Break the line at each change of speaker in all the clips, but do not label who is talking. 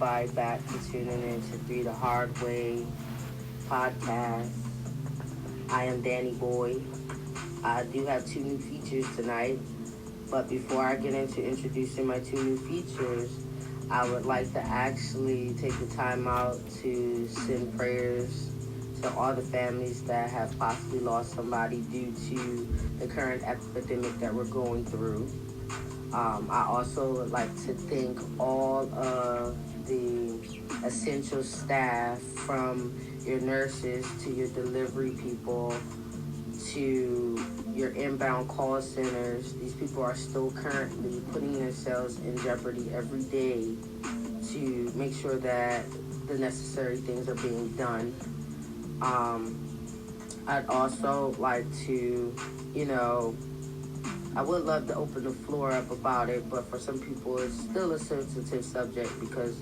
everybody back for tuning in to Three the Hard Way podcast. I am Danny Boy. I do have 2 new features tonight, but before I get into introducing my 2 new features, I would like to actually take the time out to send prayers to all the families that have possibly lost somebody due to the current epidemic that we're going through. I also would like to thank all of the essential staff, from your nurses to your delivery people to your inbound call centers. These people are still currently putting themselves in jeopardy every day to make sure that the necessary things are being done. I'd also like to, I would love to open the floor up about it, but for some people it's still a sensitive subject because,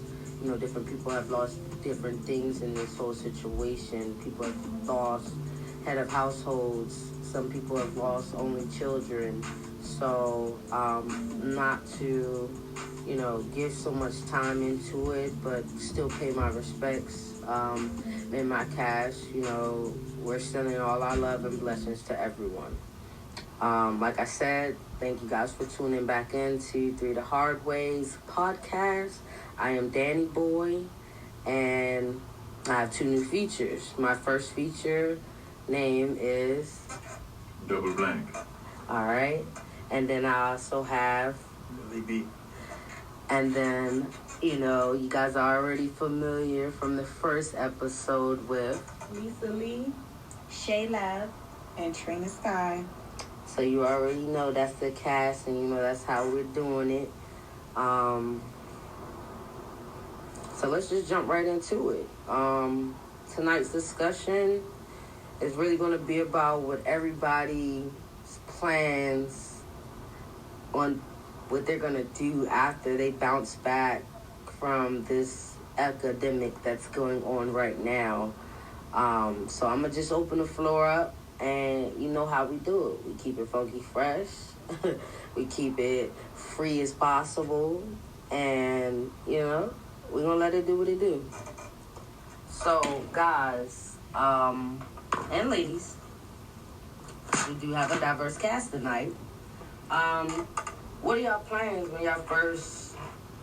different people have lost different things in this whole situation. People have lost head of households. Some people have lost only children. So, not to, give so much time into it, but still pay my respects in my cash. We're sending all our love and blessings to everyone. Like I said, thank you guys for tuning back in to Three the Hard Ways podcast. I am Danny Boy, and I have 2 new features. My first feature name is
Double Blank.
All right. And then I also have
Billy B.
And then, you guys are already familiar from the first episode with
Lisa Lee, Shay Love, and Trina Sky.
So you already know that's the cast, and that's how we're doing it. So let's just jump right into it. Tonight's discussion is really going to be about what everybody's plans on what they're going to do after they bounce back from this epidemic that's going on right now. So I'm going to just open the floor up, and you know how we do it. We keep it funky fresh. We keep it free as possible. And, we're going to let it do what it do. So, guys, and ladies, we do have a diverse cast tonight. What are y'all plans when y'all first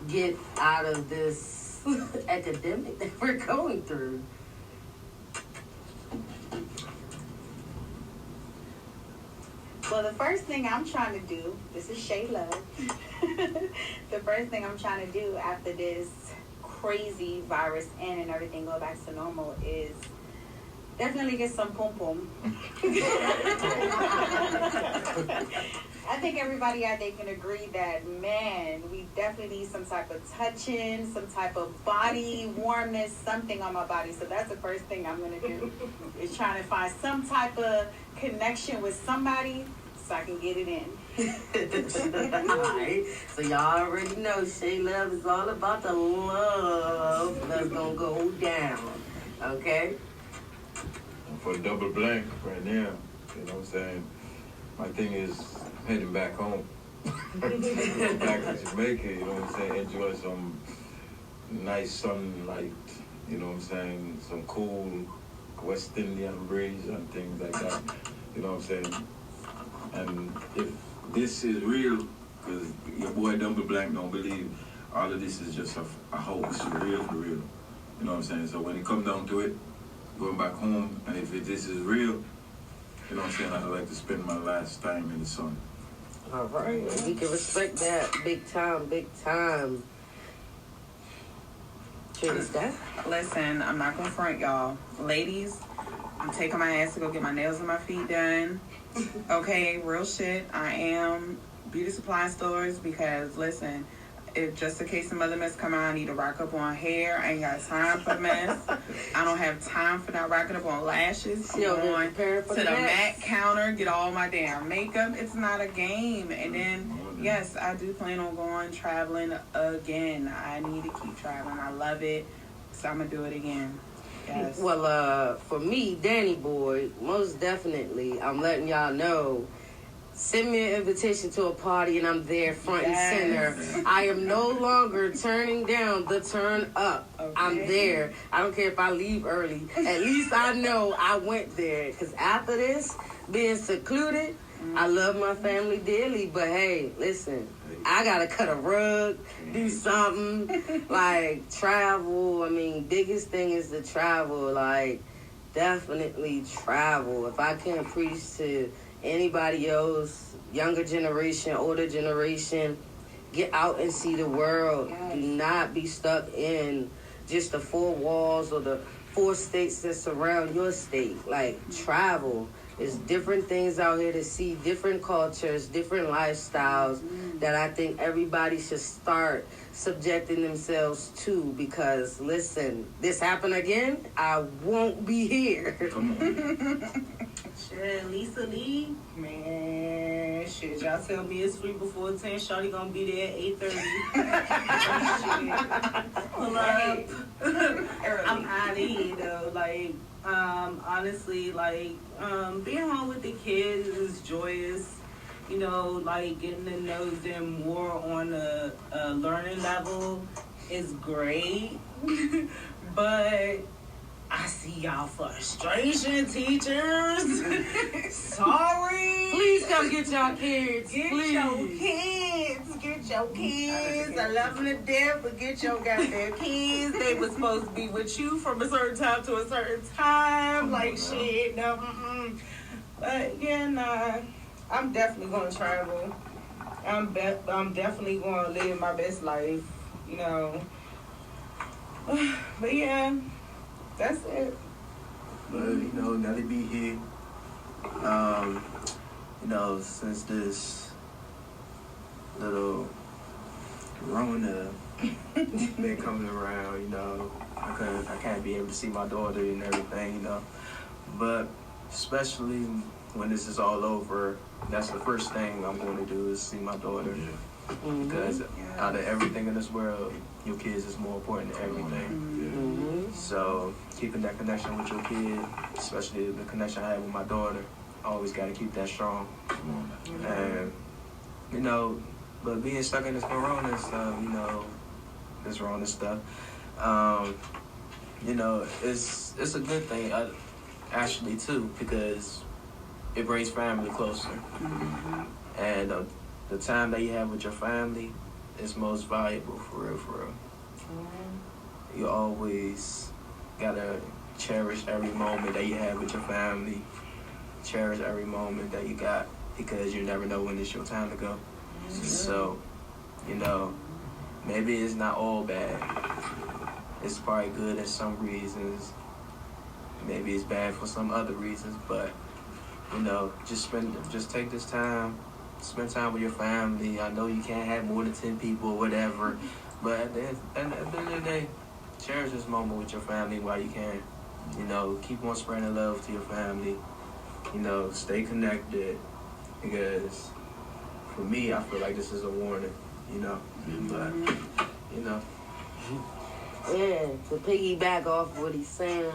get out of this epidemic that we're going through?
Well, the first thing I'm trying to do, this is Shay Love. The first thing I'm trying to do after this crazy virus and everything go back to normal is definitely get some pom pom. I think everybody out there can agree that, man, we definitely need some type of touching, some type of body warmness, something on my body. So that's the first thing I'm going to do, is trying to find some type of connection with somebody so I can get it in.
Alright, so y'all already know Shay Love is all about the love that's going to go down. Okay?
For Double Blank right now, my thing is heading back home. Back to Jamaica, enjoy some nice sunlight, some cool West Indian breeze and things like that, And if this is real, because your boy Double Blank don't believe all of this is just a hoax, for real. So when it comes down to it, going back home, and if this is real, I'd like to spend my last time in the sun.
All right, we can respect that big time.
Listen, I'm not gonna front y'all. Ladies, I'm taking my ass to go get my nails and my feet done. Okay, real shit. I am beauty supply stores because, listen, if just in case some other mess come out, I need to rock up on hair. I ain't got time for the mess. I don't have time for that rocking up on lashes. I'm going to the MAC counter, get all my damn makeup. It's not a game. And then, yes, I do plan on going traveling again. I need to keep traveling. I love it. So I'm going to do it again. Yes.
Well, for me, Danny Boy, most definitely, I'm letting y'all know Send me an invitation to a party and I'm there front and center. I am no longer turning down the turn up. Okay. I'm there. I don't care if I leave early. At least I know I went there. Because after this, being secluded, I love my family dearly. But hey, listen, I got to cut a rug, do something, like travel. I mean, biggest thing is to travel. Like, definitely travel. If I can't preach to anybody else, younger generation, older generation, get out and see the world. Yes. Do not be stuck in just the four walls or the 4 states that surround your state. Like, travel. There's different things out here to see, different cultures, different lifestyles that I think everybody should start subjecting themselves to, because, listen, this happened again, I won't be here.
Shit, Lisa Lee, man, shit, y'all tell me it's free before 10. Shawty gonna be there at 8:30. Pull up. I'm out of here though. Like, honestly, like, being home with the kids is joyous. You know, like getting to know them more on a learning level is great, but I see y'all frustration, teachers. Sorry.
Please come get y'all kids.
Get your kids. Get your kids. I love them to death, but get your goddamn kids. They were supposed to be with you from a certain time to a certain time. Like, shit, no, But, yeah, nah. I'm definitely going to travel. I'm definitely going to live my best life, you know. But, yeah. That's it.
But, you know, Nelly be here. You know, since this little Rona been coming around, you know, I can't be able to see my daughter and everything, you know. But especially when this is all over, that's the first thing I'm going to do is see my daughter. Mm-hmm. Because out of everything in this world, your kids is more important than everything. Mm-hmm. So keeping that connection with your kid, especially the connection I have with my daughter, I always got to keep that strong. Mm-hmm. And, you know, but being stuck in this corona stuff, you know, this Rona stuff, you know, it's a good thing, actually, too, because it brings family closer. Mm-hmm. And the time that you have with your family is most valuable, for real, for real. Mm-hmm. You always gotta cherish every moment that you have with your family. Cherish every moment that you got, because you never know when it's your time to go. Mm-hmm. So, you know, maybe it's not all bad. It's probably good in some reasons. Maybe it's bad for some other reasons, but you know, just take this time, spend time with your family. I know you can't have more than 10 people or whatever, but at the end of the day, cherish this moment with your family while you can. You know, keep on spreading love to your family. You know, stay connected, because for me, I feel like this is a warning, you know, but, you know.
Yeah, to piggyback off what he's saying,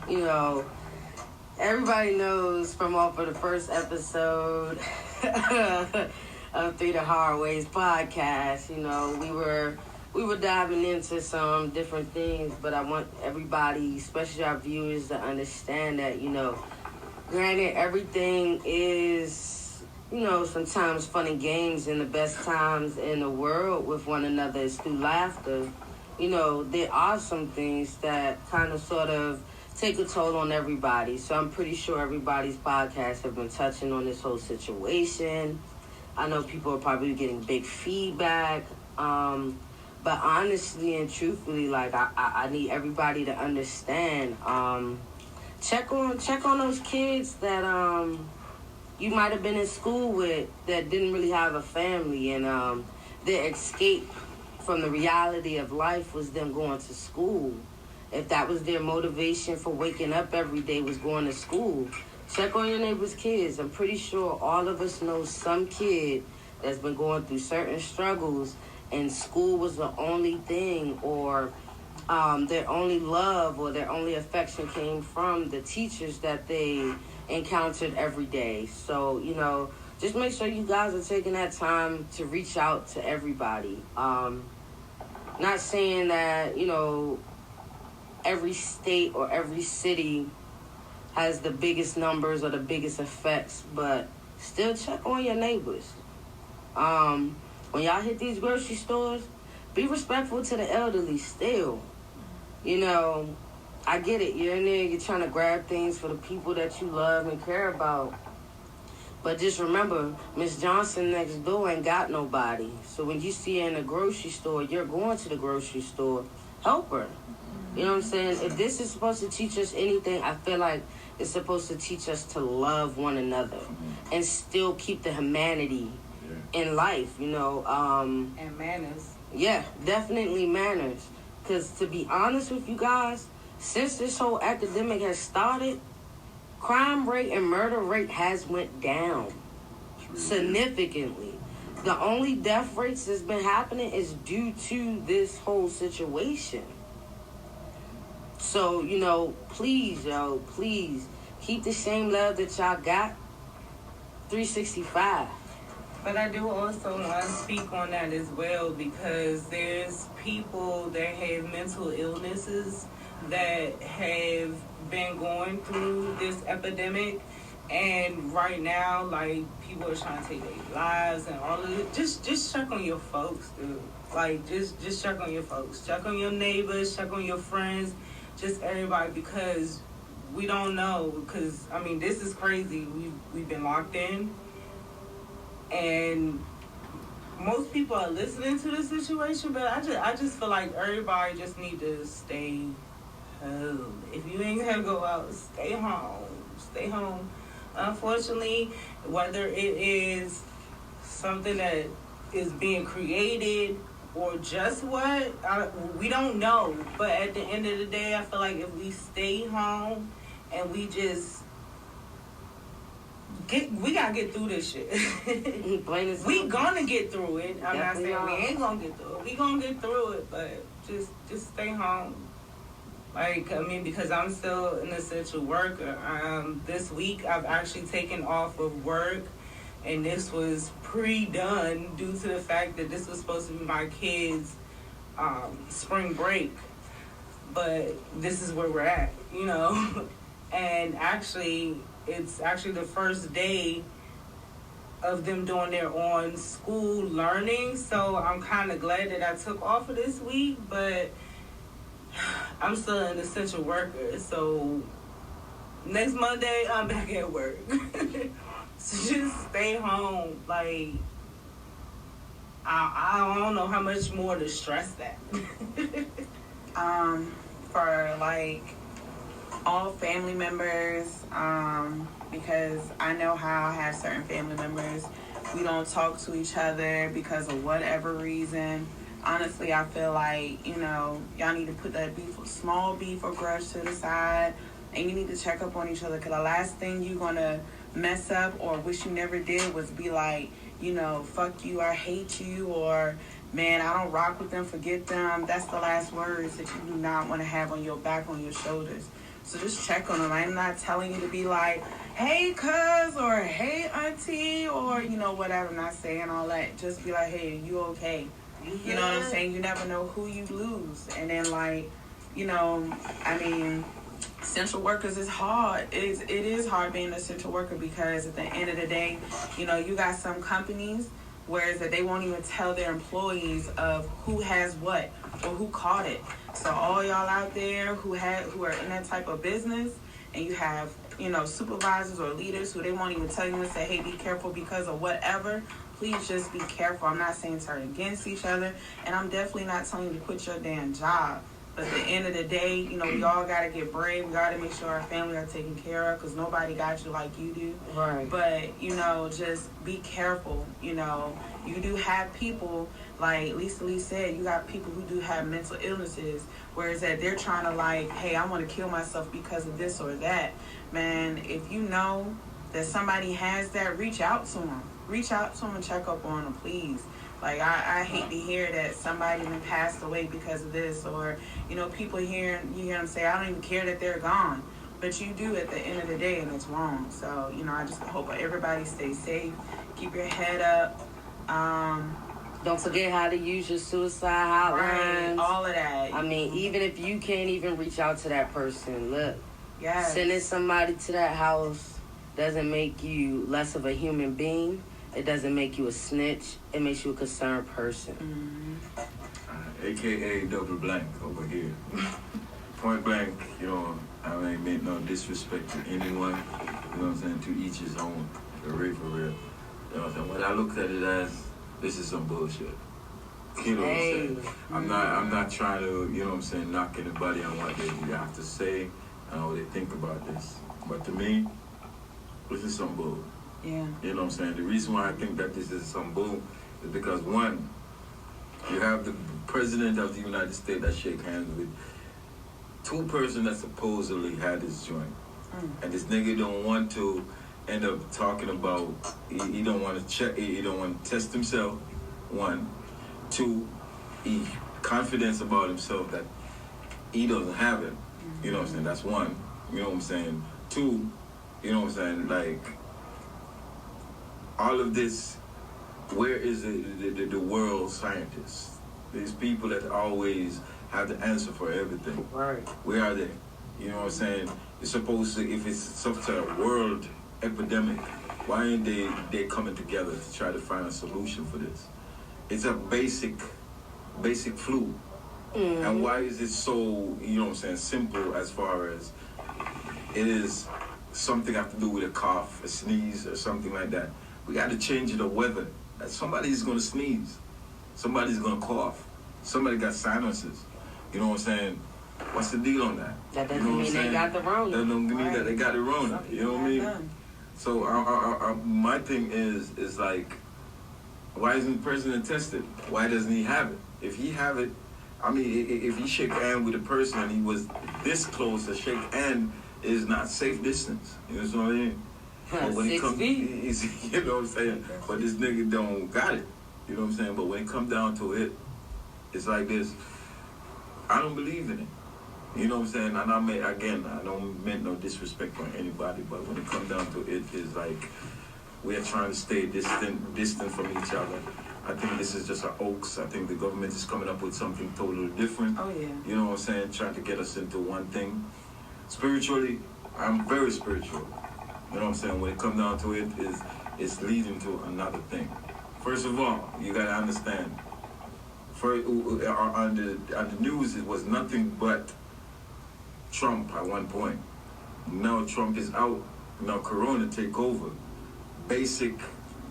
you know, everybody knows from off of the first episode of Three the Hard Ways podcast, you know, we were diving into some different things, but I want everybody, especially our viewers, to understand that, you know, granted, everything is, you know, sometimes fun and games, and the best times in the world with one another is through laughter. You know, there are some things that kind of sort of take a toll on everybody. So I'm pretty sure everybody's podcasts have been touching on this whole situation. I know people are probably getting big feedback. But honestly and truthfully, like, I need everybody to understand. Check on those kids that you might have been in school with that didn't really have a family, and their escape from the reality of life was them going to school. If that was their motivation for waking up every day, was going to school, check on your neighbor's kids. I'm pretty sure all of us know some kid that's been going through certain struggles, and school was the only thing, or their only love or their only affection came from the teachers that they encountered every day. So, just make sure you guys are taking that time to reach out to everybody. Not saying that, every state or every city has the biggest numbers or the biggest effects, but still check on your neighbors. When y'all hit these grocery stores, be respectful to the elderly still. I get it. You're in there, you're trying to grab things for the people that you love and care about. But just remember, Miss Johnson next door ain't got nobody. So when you see her in the grocery store, you're going to the grocery store, help her. You know what I'm saying? If this is supposed to teach us anything, I feel like it's supposed to teach us to love one another and still keep the humanity in life,
And manners.
Yeah, definitely manners. Because to be honest with you guys, since this whole epidemic has started, crime rate and murder rate has went down significantly. The only death rates that's been happening is due to this whole situation. So, please, please keep the same love that y'all got 365.
But I do also want to speak on that as well, because there's people that have mental illnesses that have been going through this epidemic, and right now, like, people are trying to take their lives and all of it. Just check on your folks, dude. Like, just check on your folks. Check on your neighbors, check on your friends, just everybody, because we don't know. Because, this is crazy. We've been locked in, and most people are listening to the situation, but I just feel like everybody just need to stay home. If you ain't gonna go out, stay home. Stay home. Unfortunately, whether it is something that is being created or just what, we don't know. But at the end of the day, I feel like if we stay home and we just we gotta get through this shit. We gonna get through it. I'm not saying we ain't gonna get through it. We gonna get through it, but just stay home. Like, because I'm still an essential worker. This week I've actually taken off of work, and this was pre-done due to the fact that this was supposed to be my kids' spring break. But this is where we're at, And actually, it's actually the first day of them doing their own school learning. So I'm kind of glad that I took off of this week, but I'm still an essential worker. So next Monday, I'm back at work. So just stay home. Like, I don't know how much more to stress that.
For like all family members, because I know how I have certain family members, we don't talk to each other because of whatever reason. Honestly, I feel like, y'all need to put that small beef or grudge to the side, and you need to check up on each other, because the last thing you're going to mess up or wish you never did was be like, fuck you, I hate you, or man, I don't rock with them, forget them. That's the last words that you do not want to have on your back, on your shoulders. So just check on them. I'm not telling you to be like, hey, cuz, or hey, auntie, or, whatever. I'm not saying all that. Just be like, hey, you okay? You know what I'm saying? You never know who you lose. And then, essential workers is hard. It is hard being an essential worker, because at the end of the day, you got some companies whereas that they won't even tell their employees of who has what or who caught it. So all y'all out there who are in that type of business, and you have, supervisors or leaders who they won't even tell you and say, hey, be careful because of whatever. Please just be careful. I'm not saying turn against each other, and I'm definitely not telling you to quit your damn job. But at the end of the day, we all got to get brave. We got to make sure our family are taken care of, because nobody got you like you do.
Right.
But, just be careful. You do have people, like Lisa Lee said, you got people who do have mental illnesses, whereas that they're trying to hey, I want to kill myself because of this or that. Man, if you know that somebody has that, reach out to them. Reach out to them and check up on them, please. I hate to hear that somebody even passed away because of this, or, people you hear them say, I don't even care that they're gone. But you do at the end of the day, and it's wrong. So, you know, I just hope everybody stays safe. Keep your head up.
Don't forget how to use your suicide hotlines.
Right, all of that.
I mean, even if you can't even reach out to that person, look,
yes.
Sending somebody to that house doesn't make you less of a human being. It doesn't make you a snitch. It makes you a concerned person.
AKA double blank over here. Point blank, you know, I ain't meant no disrespect to anyone. You know what I'm saying? To each his own. For real, for real. You know what I'm saying? When I looked at it as, this is some bullshit. You know what I'm saying? I'm not trying to, you know what I'm saying, knock anybody on what they have to say and what they think about this. But to me, this is some bull.
Yeah.
You know what I'm saying? The reason why I think that this is some bull is because, one, you have the president of the United States that shake hands with two persons that supposedly had this joint. And this nigga don't want to end up talking about, he don't want to check, he don't want to test himself, one. Two, he confidence about himself that he doesn't have it. You know what I'm saying? That's one. You know what I'm saying? Two, you know what I'm saying? Like, all of this, where is the world scientists? These people that always have the answer for everything.
Right.
Where are they? You know what I'm saying? It's supposed to, if it's such a world epidemic, why ain't they coming together to try to find a solution for this? It's a basic flu. And why is it so, you know what I'm saying, simple as far as it is something have to do with a cough, a sneeze, or something like that? We got to change the weather. Somebody's going to sneeze. Somebody's going to cough. Somebody got sinuses. You know what I'm saying? What's the deal on that?
That doesn't mean they got the Rona.
That don't mean that they got the Rona. You know what I mean? So my thing is like, why isn't the president tested? Why doesn't he have it? If he have it, I mean, if he shake hand with a person and he was this close, a shake hand is not safe distance. You know what I mean? But when
6 feet.
You know what I'm saying? But this nigga don't got it. You know what I'm saying? But when it come down to it, it's like this. I don't believe in it. You know what I'm saying? And I don't mean no disrespect on anybody, but when it comes down to it, it's like we are trying to stay distant from each other. I think this is just a hoax. I think the government is coming up with something totally different.
Oh, yeah.
You know what I'm saying? Trying to get us into one thing. Spiritually, I'm very spiritual. You know what I'm saying? When it comes down to it, it's leading to another thing. First of all, you got to understand, on the news, it was nothing but Trump at one point. Now Trump is out. Now Corona take over. Basic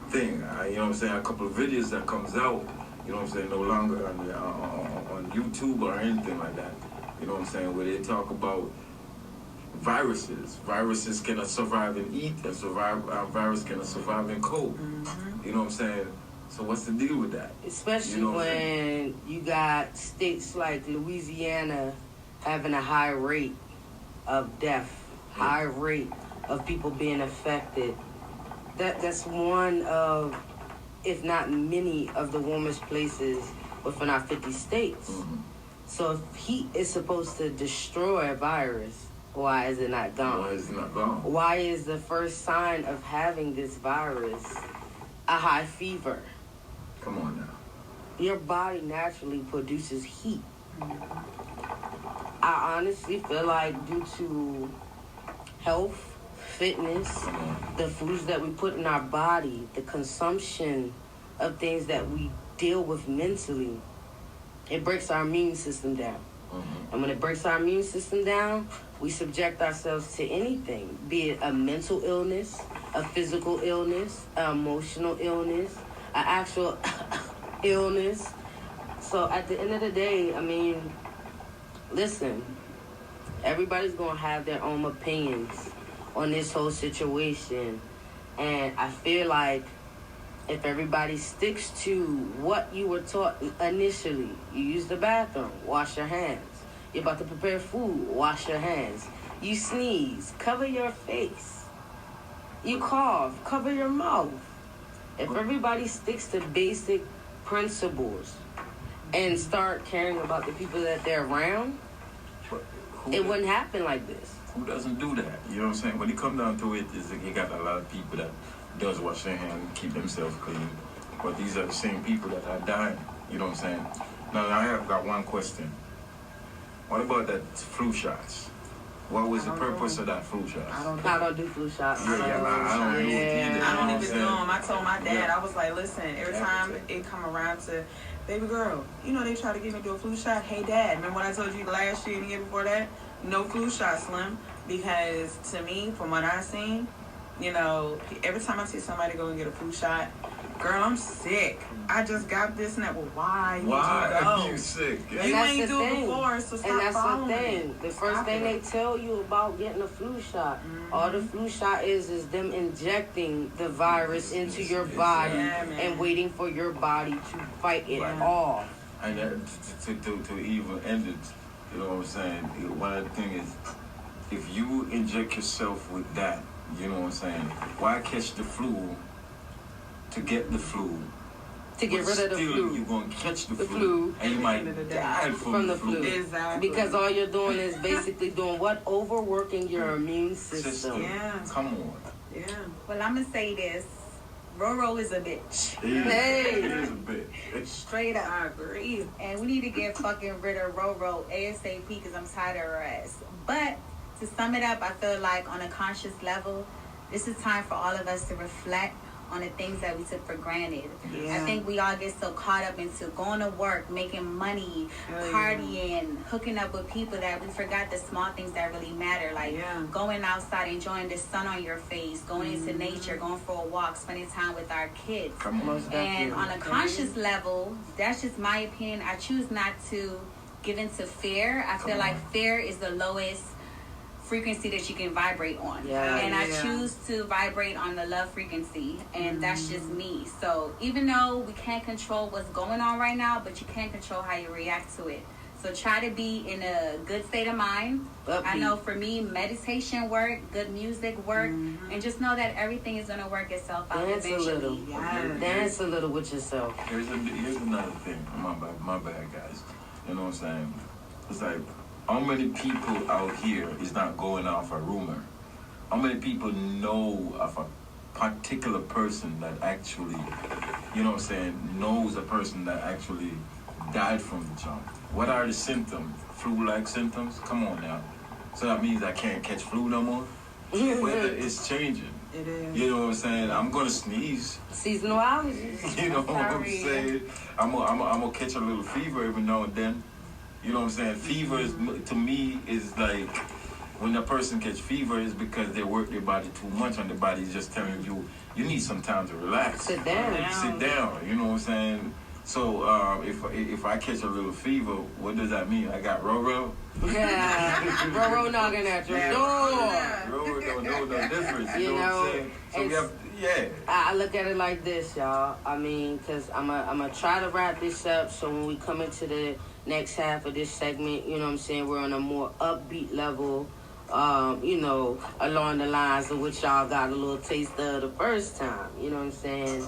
thing. You know what I'm saying? A couple of videos that comes out, you know what I'm saying, no longer on YouTube or anything like that. You know what I'm saying? Where they talk about viruses. Viruses cannot survive in heat, and virus cannot survive in cold. You know what I'm saying? So what's the deal with that?
Especially
you know
when you got states like Louisiana having a high rate of death, high rate of people being affected. That's one of, if not many, of the warmest places within our 50 states. So if heat is supposed to destroy a virus, why is it not gone?
Why is it not gone?
Why is the first sign of having this virus a high fever?
Come on now.
Your body naturally produces heat. I honestly feel like due to health, fitness, the foods that we put in our body, the consumption of things that we deal with mentally, it breaks our immune system down. And when it breaks our immune system down, we subject ourselves to anything, be it a mental illness, a physical illness, an emotional illness, an actual illness. So at the end of the day, I mean, listen, everybody's going to have their own opinions on this whole situation. And I feel like if everybody sticks to what you were taught initially, you use the bathroom, wash your hands. You're about to prepare food, wash your hands. You sneeze, cover your face. You cough, cover your mouth. If everybody sticks to basic principles and start caring about the people that they're around, it wouldn't happen like this.
Who doesn't do that? You know what I'm saying? When it come down to it, is you got a lot of people that does wash their hands and keep themselves clean. But these are the same people that are dying. You know what I'm saying? Now I have got one question. What about that flu shots? What was the purpose of that flu shots?
I don't do flu shots.
I don't do it either.
I don't even do them. I told my dad, I was like, listen, every time it come around to, baby girl, you know they try to get me to do a flu shot. Hey, Dad, remember what I told you last year and the year before that? No flu shot, Slim. Because to me, from what I've seen, you know, every time I see somebody go and get a flu shot, girl, I'm sick. I just got this and that. Well, why would you go?
You sick?
And
You
that's
ain't
the
do it
thing.
before, so stop
And that's the
following
thing.
it.
The first
Stop
thing
it.
they tell you about getting a flu shot, all the flu shot is them injecting the virus into your body
Yeah, man.
and waiting for your body to fight it
Right.
off.
And to even end it, you know what I'm saying? One of the things is, if you inject yourself with that, you know what I'm saying? Why catch the flu to get the flu?
To get
But
rid of the
still,
flu.
you're going to catch the
The
flu,
flu.
and you
At the
might
end of the day.
die
From the flu.
Exactly.
Because all you're doing is basically doing what? Overworking your immune system.
System.
Yeah.
Come on.
Yeah.
Well, I'm gonna say this: Roro is a bitch.
Hey.
It is a bit.
Straight up.
I agree.
And we need to get fucking rid of Roro ASAP because I'm tired of her ass. But to sum it up, I feel like on a conscious level, this is time for all of us to reflect on the things that we took for granted.
Yeah.
I think we all get so caught up into going to work, making money,
Oh, yeah.
partying, hooking up with people that we forgot the small things that really matter. Like
Yeah.
going outside, enjoying the sun on your face, going into nature, going for a walk, spending time with our kids.
Come on.
Most
And
definitely.
on a conscious level, that's just my opinion. I choose not to give into fear. I feel
Come
like
on.
fear is the lowest frequency that you can vibrate on.
Yeah.
And I
Yeah.
choose to vibrate on the love frequency. And that's just me. So even though we can't control what's going on right now, but you can control how you react to it. So try to be in a good state of mind.
Upbeat.
I know for me, meditation work, good music work, and just know that everything is going to work itself out
Dance a
eventually.
little.
Yes.
Dance a little with yourself.
Here's another thing. My bad, guys. You know what I'm saying? It's like, how many people out here is not going off a rumor? How many people know of a particular person that actually, you know what I'm saying, knows a person that actually died from the jump? What are the symptoms? Flu-like symptoms? Come on now. So that means I can't catch flu no more? Weather is changing.
It is.
You know what I'm saying? I'm gonna sneeze.
Seasonal allergies.
You know what I'm
Sorry.
saying? I'm gonna catch a little fever every now and then. You know what I'm saying? Fever is, to me, is like when a person catch fever is because they work their body too much and the body is just telling you need some time to relax.
Sit down.
Sit down. You know what I'm saying? So if I catch a little fever, what does that mean? I got Roro.
Yeah. Roro knocking at your door.
Roro don't know the difference. You
You
know what
know,
I'm saying? So we
it's-
have, yeah.
I look at it like this, y'all. I mean, because I'm a try to wrap this up so when we come into the next half of this segment, you know what I'm saying, we're on a more upbeat level, you know, along the lines of what y'all got a little taste of the first time, you know what I'm saying?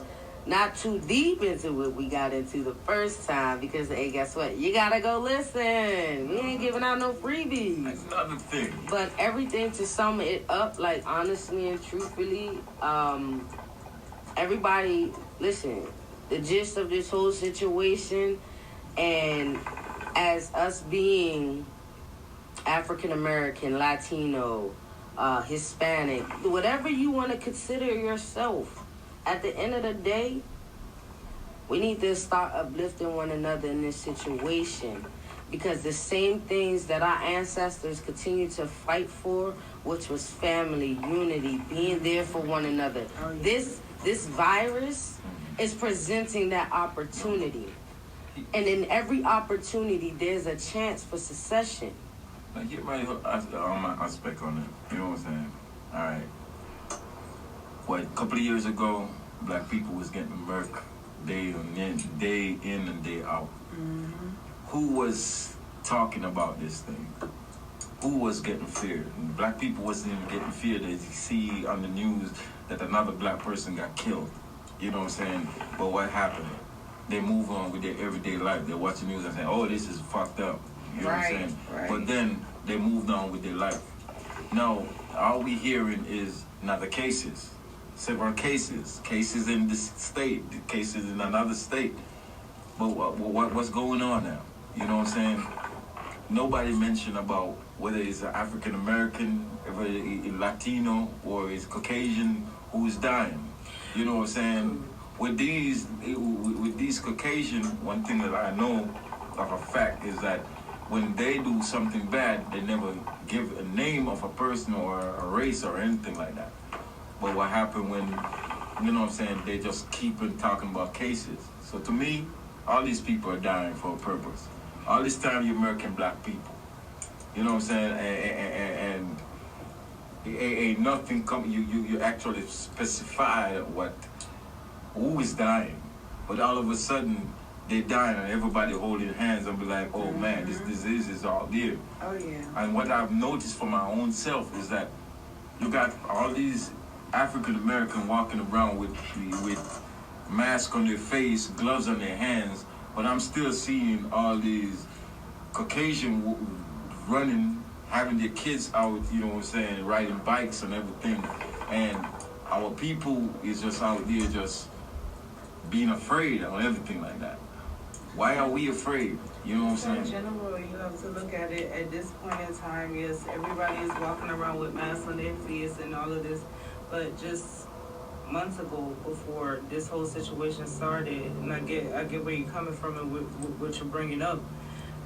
Not too deep into what we got into the first time because, hey, guess what? You gotta go listen. We ain't giving out no freebies.
Another thing.
But everything to sum it up, like honestly and truthfully, everybody, listen, the gist of this whole situation, and as us being African American, Latino, Hispanic, whatever you want to consider yourself, at the end of the day, we need to start uplifting one another in this situation. Because the same things that our ancestors continue to fight for, which was family, unity, being there for one another.
Oh, yeah.
This virus is presenting that opportunity. And in every opportunity, there's a chance for secession.
Now get my aspect on it. You know what I'm saying? All right. What, a couple of years ago, black people was getting murked day in and day out.
Mm-hmm.
Who was talking about this thing? Who was getting feared? And black people wasn't even getting feared. As you see on the news that another black person got killed. You know what I'm saying? But what happened? They move on with their everyday life. They watch the news and say, oh, this is fucked up. You know what I'm
Right,
saying?
right.
But then they moved on with their life. Now, all we hearing is not the cases, several cases in this state, cases in another state. But what's going on now? You know what I'm saying? Nobody mentioned about whether it's an African American, whether it's Latino, or it's Caucasian who is dying. You know what I'm saying? With these Caucasian, one thing that I know of a fact is that when they do something bad, they never give a name of a person or a race or anything like that. But what happened when, you know what I'm saying, they just keep on talking about cases. So to me, all these people are dying for a purpose. All this time, you American black people. You know what I'm saying? And ain't nothing come. You actually specified who is dying, but all of a sudden they dying and everybody holding hands and be like, oh man, this disease is all there.
Oh yeah.
And what I've noticed for my own self is that you got all these African American walking around with masks on their face, gloves on their hands, but I'm still seeing all these Caucasian running, having their kids out, you know what I'm saying, riding bikes and everything. And our people is just out there just being afraid of everything like that. Why are we afraid? You know what I'm saying?
In general, you have to look at it at this point in time. Yes, everybody is walking around with masks on their face and all of this, but just months ago, before this whole situation started, and I get where you're coming from and what you're bringing up,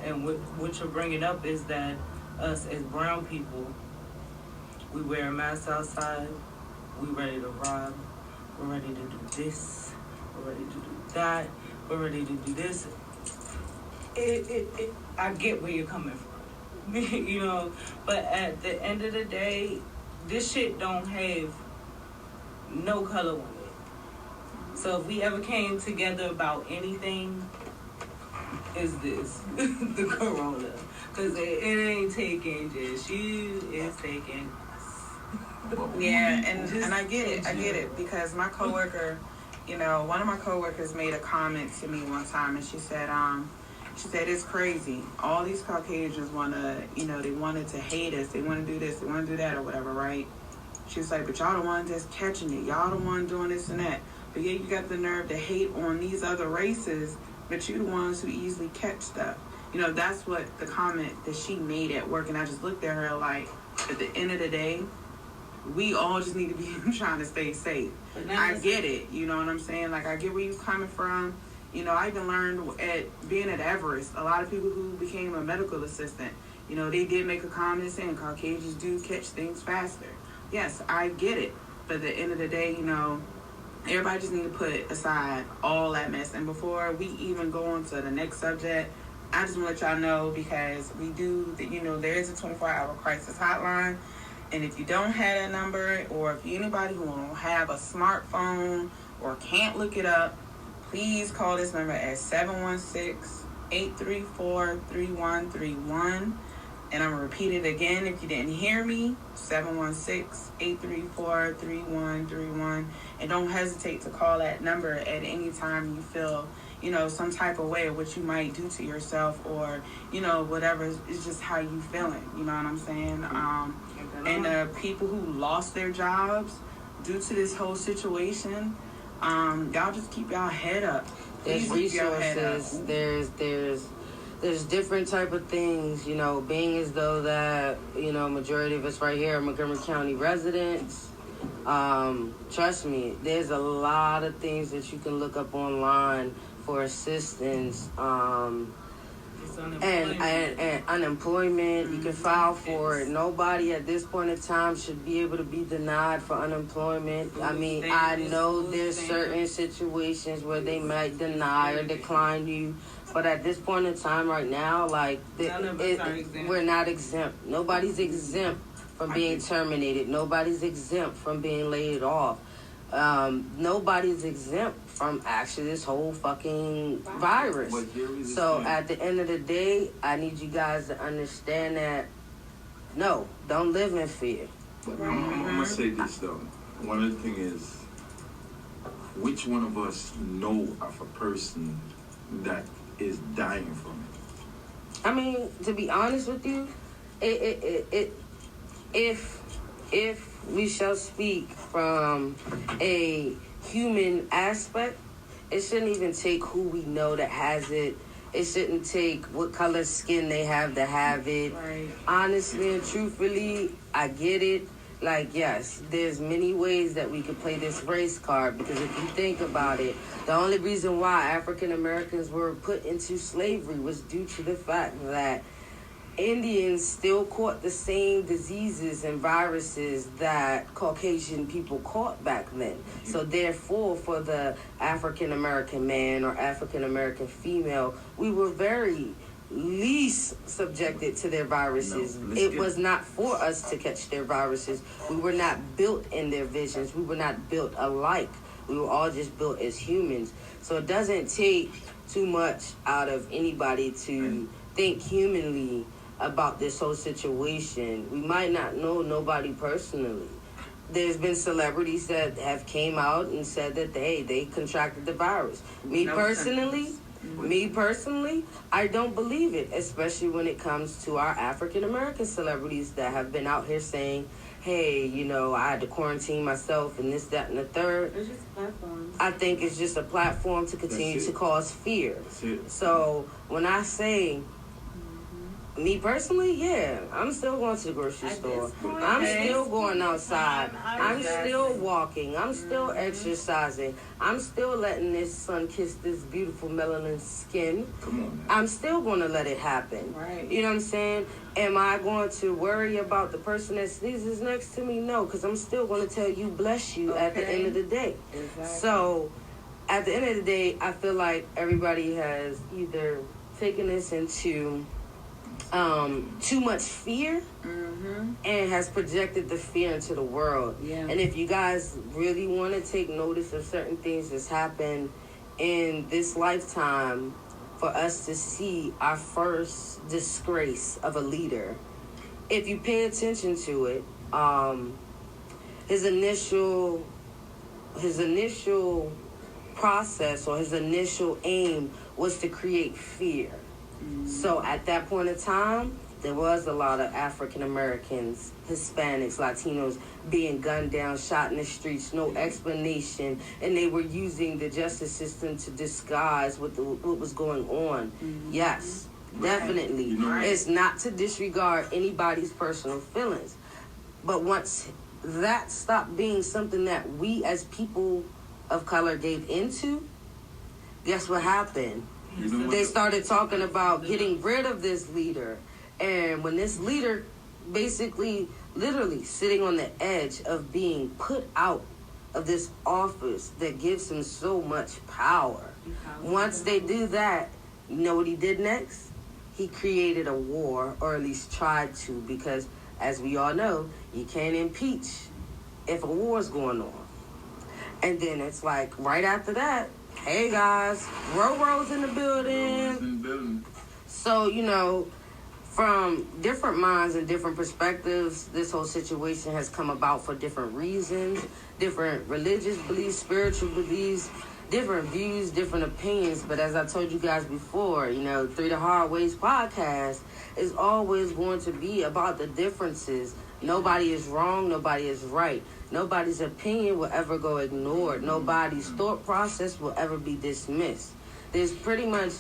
and what you're bringing up is that us as brown people, we wear a mask outside, we ready to rob, we're ready to do this, we're ready to do that, we're ready to do this. I get where you're coming from, you know, but at the end of the day, this shit don't have no color on it. So if we ever came together about anything, is this the corona? Because it ain't taking just you, it's taking us.
Yeah, and I get it because my coworker, you know, one of my coworkers made a comment to me one time, and she said it's crazy. All these Caucasians wanna, you know, they wanted to hate us, they want to do this, they want to do that, or whatever, right? She was like, but y'all the ones that's catching it, y'all the one doing this and that. But yeah, you got the nerve to hate on these other races, but you the ones who easily catch stuff. You know, that's what the comment that she made at work, and I just looked at her like, at the end of the day, we all just need to be trying to stay safe. I get it, you know what I'm saying? Like, I get where you're coming from. You know, I even learned being at Everest, a lot of people who became a medical assistant, you know, they did make a comment saying Caucasians do catch things faster. Yes, I get it. But at the end of the day, you know, everybody just need to put aside all that mess. And before we even go on to the next subject, I just want to let y'all know, because we do, you know, there is a 24-hour crisis hotline. And if you don't have that number, or if you're anybody who don't have a smartphone or can't look it up, please call this number at 716-834-3131. And I'm going to repeat it again if you didn't hear me, 716-834-3131. And don't hesitate to call that number at any time you feel, you know, some type of way of what you might do to yourself, or, you know, whatever. It's just how you feeling, you know what I'm saying? And people who lost their jobs due to this whole situation, y'all just keep y'all head up.
There's resources, there's different type of things, you know, being as though that, you know, majority of us right here are Montgomery County residents. Trust me, there's a lot of things that you can look up online for assistance. And unemployment, you can file for it. Nobody at this point in time should be able to be denied for unemployment. I mean, I know there's certain situations where they might deny or decline you, but at this point in time right now, like, we're not exempt. Nobody's exempt from being terminated. Nobody's exempt from being laid off. Nobody's exempt from actually this whole fucking virus. So at the end of the day, I need you guys to understand that, no, don't live in fear.
But I'm going to say this, though. One of the things is, which one of us know of a person that is dying from it?
I mean, to be honest with you, if we shall speak from a human aspect, it shouldn't even take who we know that has it. It shouldn't take what color skin they have to have it.
Right.
Honestly and truthfully, I get it. Like, yes, there's many ways that we could play this race card, because if you think about it, the only reason why African Americans were put into slavery was due to the fact that Indians still caught the same diseases and viruses that Caucasian people caught back then. So therefore, for the African American man or African American female, we were very least subjected to their viruses. It was not for us to catch their viruses. We were not built in their visions. We were not built alike. We were all just built as humans. So it doesn't take too much out of anybody to think humanly about this whole situation. We might not know nobody personally. There's been celebrities that have came out and said that they contracted the virus. Me personally, I don't believe it, especially when it comes to our African American celebrities that have been out here saying, hey, you know, I had to quarantine myself and this, that, and the third.
It's just platforms.
I think it's just a platform to continue to cause fear. So when I say, me personally, yeah, I'm still going to the grocery store. I'm still going outside. I'm still walking. I'm still exercising. I'm still letting this sun kiss this beautiful melanin skin.
Come on, man.
I'm still going to let it happen.
Right.
You know what I'm saying? Am I going to worry about the person that sneezes next to me? No, because I'm still going to tell you, bless you, at the end of the day.
Exactly.
So, at the end of the day, I feel like everybody has either taken this into too much fear and has projected the fear into the world.
Yeah.
And if you guys really want to take notice of certain things that's happened in this lifetime, for us to see our first disgrace of a leader, if you pay attention to it, his initial process or his initial aim was to create fear. So at that point in time, there was a lot of African Americans, Hispanics, Latinos being gunned down, shot in the streets, no explanation, and they were using the justice system to disguise what was going on. Yes, definitely. It's not to disregard anybody's personal feelings, but once that stopped being something that we as people of color gave into, guess what happened? They started talking about getting rid of this leader. And when this leader basically, literally sitting on the edge of being put out of this office that gives him so much power. Once they do that, you know what he did next? He created a war, or at least tried to, because as we all know, you can't impeach if a war's going on. And then it's like, right after that, hey guys, Roro's in the building. So, you know, from different minds and different perspectives, this whole situation has come about for different reasons, different religious beliefs, spiritual beliefs, different views, different opinions. But as I told you guys before, you know, Three the Hard Ways podcast is always going to be about the differences. Nobody is wrong, nobody is right. Nobody's opinion will ever go ignored. Nobody's thought process will ever be dismissed. There's pretty much,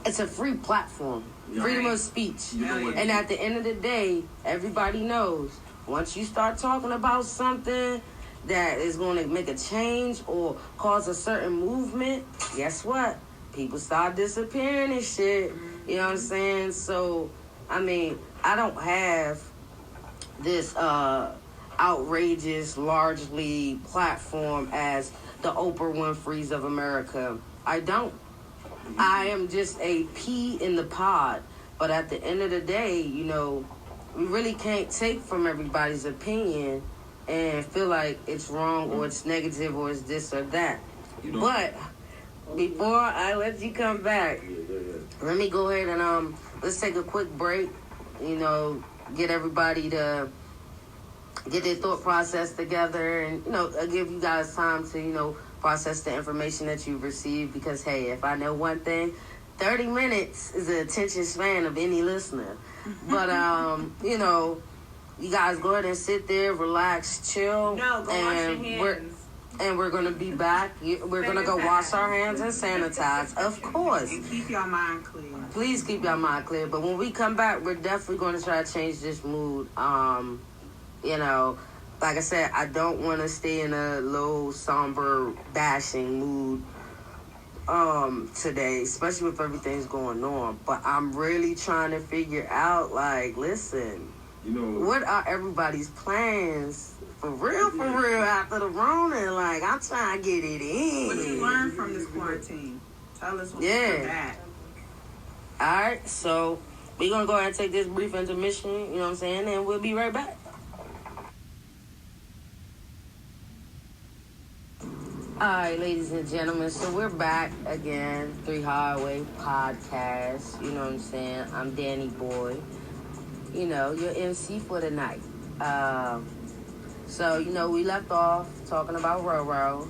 it's a free platform, freedom of speech. And at the end of the day, everybody knows, once you start talking about something that is going to make a change or cause a certain movement, guess what? People start disappearing and shit. You know what I'm saying? So, I mean, I don't have this outrageous, largely platform as the Oprah Winfrey's of America. I don't. I am just a pea in the pod. But at the end of the day, you know, we really can't take from everybody's opinion and feel like it's wrong or it's negative or it's this or that. But before I let you come back, let me go ahead and let's take a quick break. You know, get everybody to get their thought process together, and you know, give you guys time to, you know, process the information that you've received. Because hey, if I know one thing, 30 minutes is the attention span of any listener. But you know, you guys go ahead and sit there, relax, chill.
No, go wash your hands.
We're going to be back. We're going to go wash our hands and sanitize, of course.
And keep your mind clear.
Please keep your mind clear. But when we come back, we're definitely going to try to change this mood. You know, like I said, I don't want to stay in a low, somber, bashing mood today, especially with everything's going on. But I'm really trying to figure out, like, listen,
You know,
what are everybody's plans for real, after the Rona? Like, I'm trying to get it in.
What you learned from this quarantine? Tell us what you
Yeah.
come back.
All right, so we're going to go ahead and take this brief intermission, you know what I'm saying, and we'll be right back. All right, ladies and gentlemen, so we're back again, Three Highway Podcast, you know what I'm saying? I'm Danny Boy, you know, your MC for the night. So, you know, we left off talking about Roro.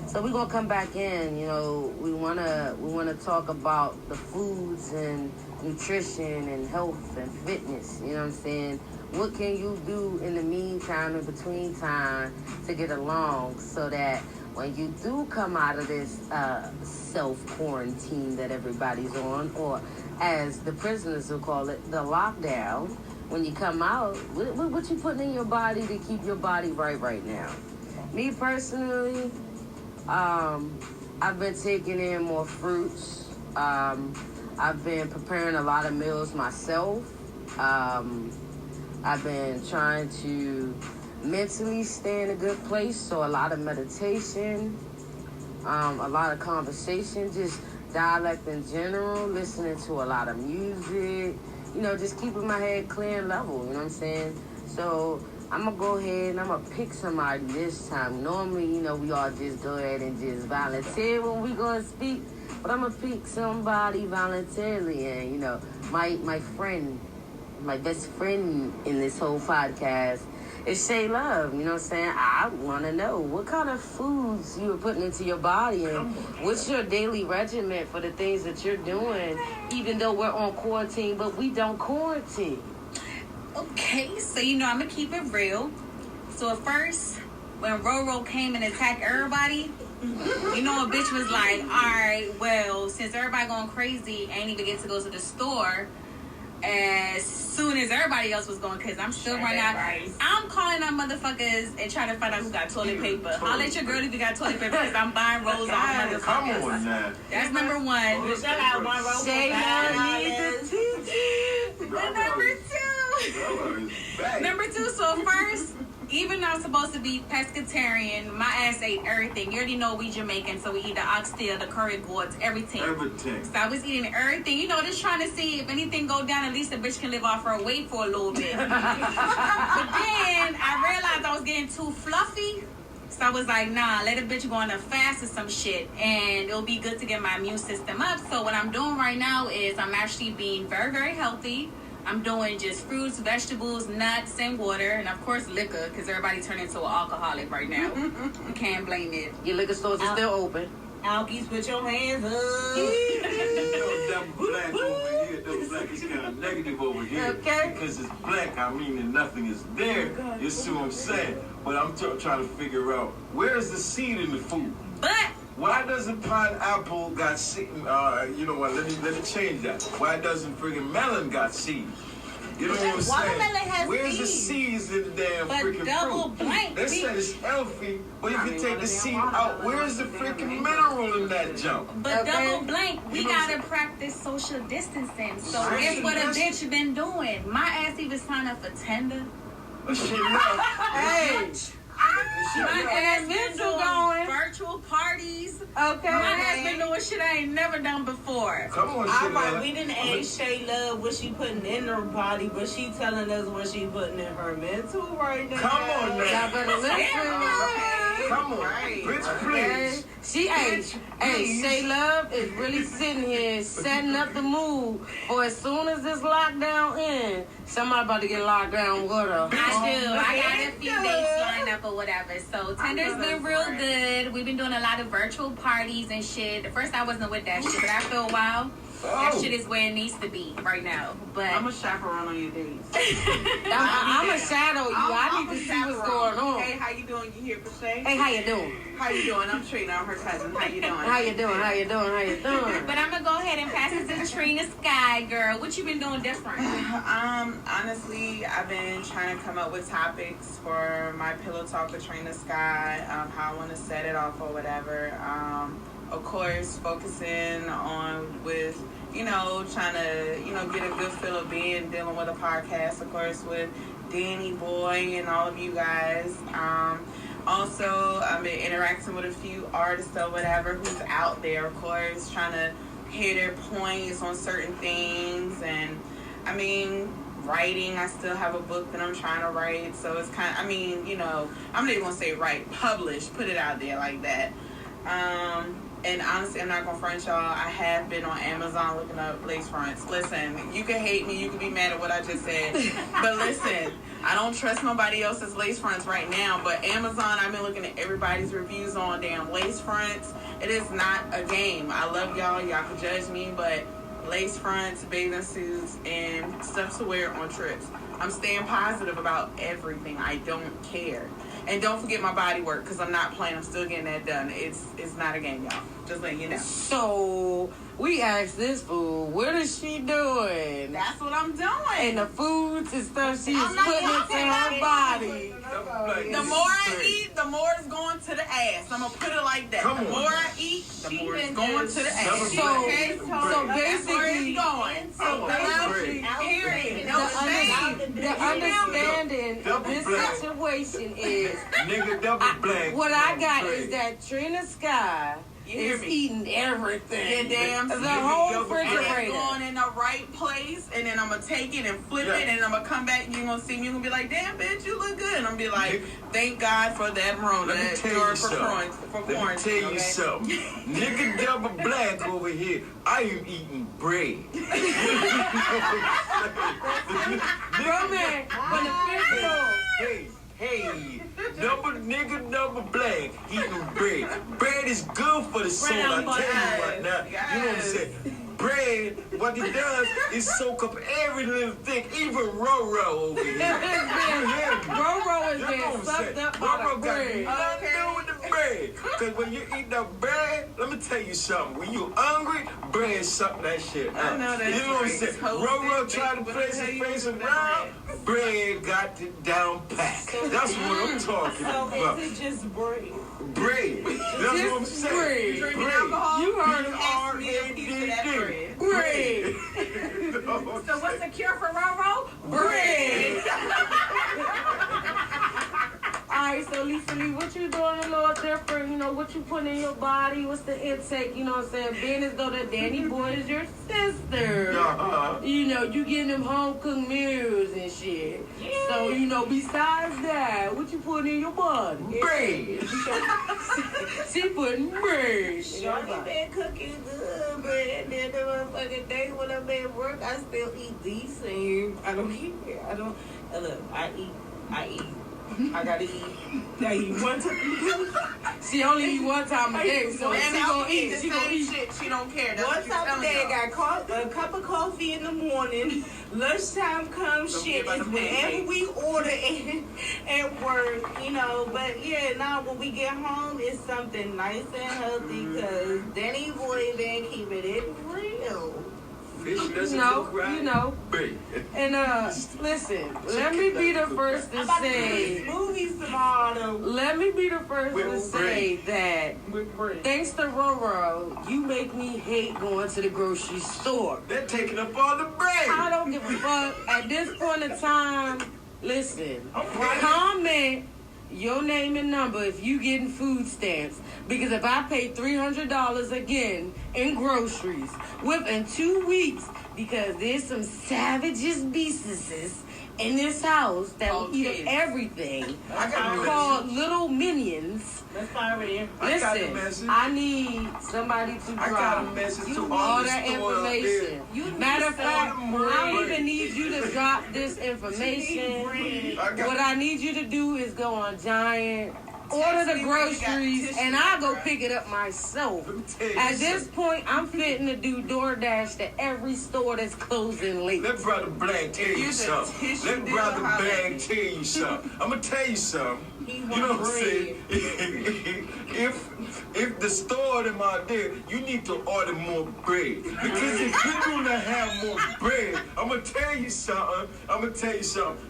So we're gonna come back in. You know, we wanna talk about the foods and nutrition and health and fitness. You know what I'm saying? What can you do in the meantime, in between time, to get along so that when you do come out of this self-quarantine that everybody's on, or as the prisoners will call it, the lockdown, when you come out, what you putting in your body to keep your body right now? Me personally, I've been taking in more fruits. I've been preparing a lot of meals myself. I've been trying to mentally stay in a good place, so a lot of meditation, a lot of conversation, just dialect in general, listening to a lot of music, you know, just keeping my head clear and level, you know what I'm saying? So I'm going to go ahead and I'm going to pick somebody this time. Normally, you know, we all just go ahead and just volunteer when we going to speak, but I'm going to pick somebody voluntarily, and, you know, my friend, my best friend in this whole podcast is Shay Love. You know what I'm saying? I want to know what kind of foods you are putting into your body, and what's your daily regimen for the things that you're doing, even though we're on quarantine, but we don't quarantine.
Okay, so you know I'm gonna keep it real. So at first, when Roro came and attacked everybody, you know, a bitch was like, all right, well, since everybody going crazy, I ain't even get to go to the store as soon as everybody else was going, because I'm still running out. I'm calling out motherfuckers and trying to find out who got toilet paper. Holla at your girl if you got toilet paper, because I'm buying rolls off motherfuckers.
come on now.
That's number one.
Shout out one roll.
Shay Love needs a
And number two, so first, even though I'm supposed to be pescatarian, my ass ate everything. You already know we Jamaican, so we eat the oxtail, the curry gourds, everything. So I was eating everything, you know, just trying to see if anything go down, at least the bitch can live off her weight for a little bit. But then I realized I was getting too fluffy. So I was like, nah, let a bitch go on a fast or some shit, and it'll be good to get my immune system up. So what I'm doing right now is I'm actually being very, very healthy. I'm doing just fruits, vegetables, nuts, and water, and of course liquor, because everybody turned into an alcoholic right now. You can't blame it.
Your liquor stores are still open.
Alkies, put your hands up.
Double black over here, double black is kind of negative over here.
Okay.
Because it's black, I mean that nothing is there. You see what I'm saying? But I'm trying to figure out, where's the seed in the food?
But
Why doesn't pineapple got seed? You know what? Let me change that. Why doesn't friggin' melon got seed? You know what I'm saying?
Watermelon has
Where's the
seeds.
seeds in the damn
But
freaking
double
fruit?
blank,
They
we-
said it's healthy, but if you take the seed out, where's the freaking mineral in that junk?
But
Okay.
double blank, we
You know
gotta practice social distancing. So
Social
guess what a
distancing?
bitch been doing? My ass even signed up for Tinder.
But shit, no.
Hey,
My ass been
mental
doing
going.
virtual parties.
okay.
My ass been doing shit I ain't never done before.
Come on,
All
shit,
right,
man.
we didn't ask Shay Love what she putting in her body, but she telling us what she putting in her mental right now.
Come on,
Y'all
now.
better listen.
Come on,
Right.
bitch,
Okay.
please.
Hey,
please.
Shay Love is really sitting here setting up the mood for as soon as this lockdown ends, somebody about to get locked down with her.
I do. I got a few dates lined up or whatever. So Tinder's been real good. We've been doing a lot of virtual parties and shit. At first I wasn't with that shit, but after a while,
That shit is where it needs to be right now. But
I'm a chaperone on your dates.
I'm a shadow you. I need to see what's going on.
Hey, how you doing? You here for Shay?
Hey, how you doing?
How you doing? I'm Trina. I'm her cousin. How you doing?
How you doing? How you doing? How you doing?
But I'm gonna go ahead and pass it to Trina Sky, girl. What you been doing different?
Honestly, I've been trying to come up with topics for my Pillow Talk with Trina Sky, how I want to set it off or whatever. Of course, focusing on with, trying to, get a good feel of dealing with a podcast, of course, with Danny Boy and all of you guys. Also, I've been interacting with a few artists or whatever who's out there, of course, trying to hear their points on certain things. And, writing, I still have a book that I'm trying to write. So it's kind of, I'm not even going to say write, publish, put it out there like that. And honestly, I'm not going to front y'all. I have been on Amazon looking up lace fronts. Listen, you can hate me. You can be mad at what I just said. But listen, I don't trust nobody else's lace fronts right now. But Amazon, I've been looking at everybody's reviews on damn lace fronts. It is not a game. I love y'all. Y'all can judge me. But lace fronts, bathing suits, and stuff to wear on trips. I'm staying positive about everything. I don't care. And don't forget my body work, because I'm not playing. I'm still getting that done. It's not a game, y'all. Just letting you know.
So, we asked this fool, what is she doing?
That's what I'm doing.
And the foods and stuff she's putting into her body.
The more I eat, the more it's going to the ass. I'm going to put it like that. The more I eat, the more it's going to the ass.
So basically, the understanding of this situation is, what I got is that Trina Sky is eating everything.
Yeah, damn.
The whole refrigerator.
Going in the right place, and then I'm going to take it and flip it, and I'm going to come back, and you're going to see me, you're going to be like, damn, bitch, you look good. And I'm going to be like, thank God for that Rona.
Let me tell you something. Let me tell you something. Nigga double black over here. I am eating bread.
Bro, man, when the fish
Hey, double black, eating bread. Bread is good for the soul, I tell you right now. You know what I'm saying? Bread, what it does is soak up every little thing, even Roro over here.
Roro is being sucked up by the bread.
Nothing to do with the bread. Because when you eat that bread, let me tell you something. When you hungry, bread suck that shit up.
I know that's
you know what I'm saying? Roro trying to place his face around, bread got it down pat. That's what I'm talking about.
So is it just bread?
Bread. That's what I'm saying.
Drinking alcohol?
You heard him.
R-E-D-D.
Bread.
So what's the cure for Roro?
Bread. Alright, so Lisa Lee, what you doing a little different? What you putting in your body? What's the intake? You know what I'm saying? Being as though that Danny Boy is your sister. You getting them home cooked meals and shit. Yeah. So, besides that, what you putting in your body?
Bread.
She putting bread.
Shorty been cooking good, but then the motherfucking day when I'm at work, I still eat decent. I don't care. Look, I eat. I gotta eat. I eat one time.
She only eat one time a day, so she gonna eat.
She gonna eat shit. She don't care. That's
one time a day, I got a cup of coffee in the morning. Lunchtime comes shit. It's whenever we order at work, But when we get home, it's something nice and healthy because Danny Boy been keeping it real.
Fish doesn't look right. Bread.
And listen, let me be the first to say.
Movies tomorrow.
Let me be the first to say that thanks to Roro, you make me hate going to the grocery store.
They're taking up all the bread.
I don't give a fuck. At this point in time, listen, comment your name and number if you getting food stamps. Because if I pay $300 again in groceries within 2 weeks, because there's some savages beasts in this house that will eat up everything called little minions.
That's already.
Listen, I need somebody to drop all that information. Matter of fact, I don't even need you to drop this information. What I need you to do is go on Giant, order the
me where you got
groceries
tissue,
and I go
bruh.
pick it up myself.
Let me tell you
At this
something.
point, I'm fitting to do DoorDash to every store that's closing late.
Let Brother Black tell you
you the
something.
tissue
Let
dealer,
Brother
holla at
Black
me.
tell you something. I'm gonna tell you something.
He
You know
want
what I'm saying? if the store them out there, you need to order more bread. Because if you do not have more bread, I'm gonna tell you something.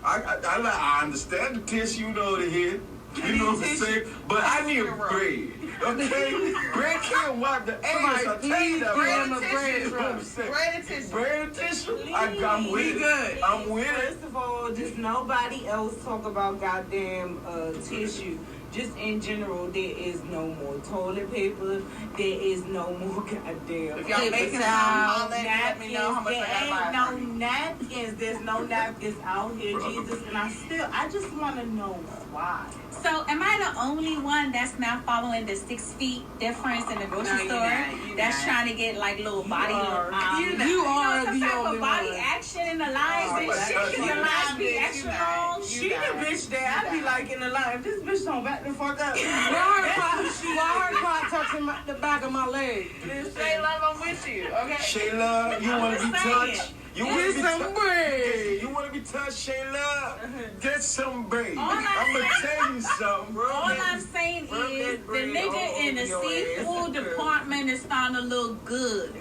I understand the tissue over here. You know what I'm saying? But I need bread. Okay? Bread can't wipe the ass. I tell you that.
Please give him a
brother.
bread
You know what I'm
truck.
saying?
Bread and tissue.
Bread and tissue? I'm with it.
good.
I'm with it.
First of all, just nobody else talk about goddamn tissue. Just in general, there is no more toilet paper. There is no more goddamn.
If y'all
Paper
making some,
towel,
holla, let me know how much I
There
gotta
ain't
buy.
no napkins. There's no napkins out here, Jesus. And I just want to know why.
So, am I the only one that's now following the 6 feet difference in the grocery
No, you're
store?
not. You're
That's
not.
trying to get like little body,
are.
You are
some
the
type
only
of body
one.
action in the lives and
that's
shit.
not
Cause your
you.
lives be
You
extra
not.
long.
You
She the
not.
bitch that I be like in the line. This bitch don't back the fuck up.
Why her clock touching the back of my leg?
Say love, I'm with you. Okay.
Shayla, you want to be
just saying.
touched? You want to
Get
be
some
touched?
bread.
You want to be touched, Shayla? Get some bread.
All I'm
I'm going to tell you something.
All I'm saying
Rub
is
that
the
bread
nigga
all
in the
over your
seafood
ass.
department is starting to look good.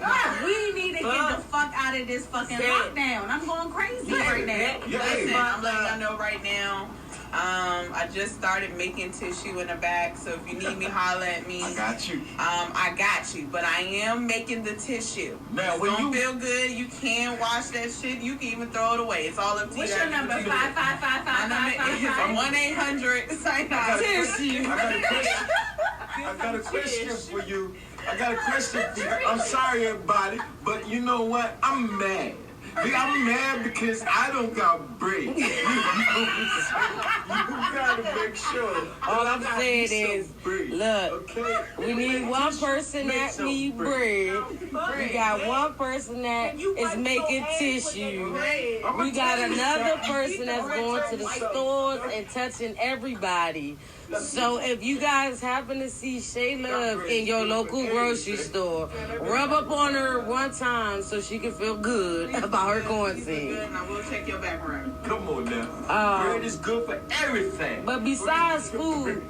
We need to get the fuck out of this fucking
Say it.
lockdown. I'm going crazy right now.
Yeah,
Listen,
hey.
I'm letting y'all know right now. I just started making tissue in the back, so if you need me, holla at me.
I got you.
I got you, but I am making the tissue.
Now,
It's
when
don't
you-
feel good. You can wash that shit. You can even throw it away. It's all up to
What's
you.
your number? 5555555.
Sign up.
Tissue.
I got a question for you. I'm sorry, everybody, but you know what? I'm mad. I'm mad because I don't got bread. You gotta make sure.
All I'm
I
saying
need some
is,
bread,
look,
okay?
we need one person
Make
that
some
need bread. We got one person that is making tissue. We got another person that's going to the stores and touching everybody. So if you guys happen to see Shay Love in your local grocery store, rub up on her one time so she can feel good about her quarantine.
Good, and I will check your background.
Come on now. Bread is good for everything.
But besides food,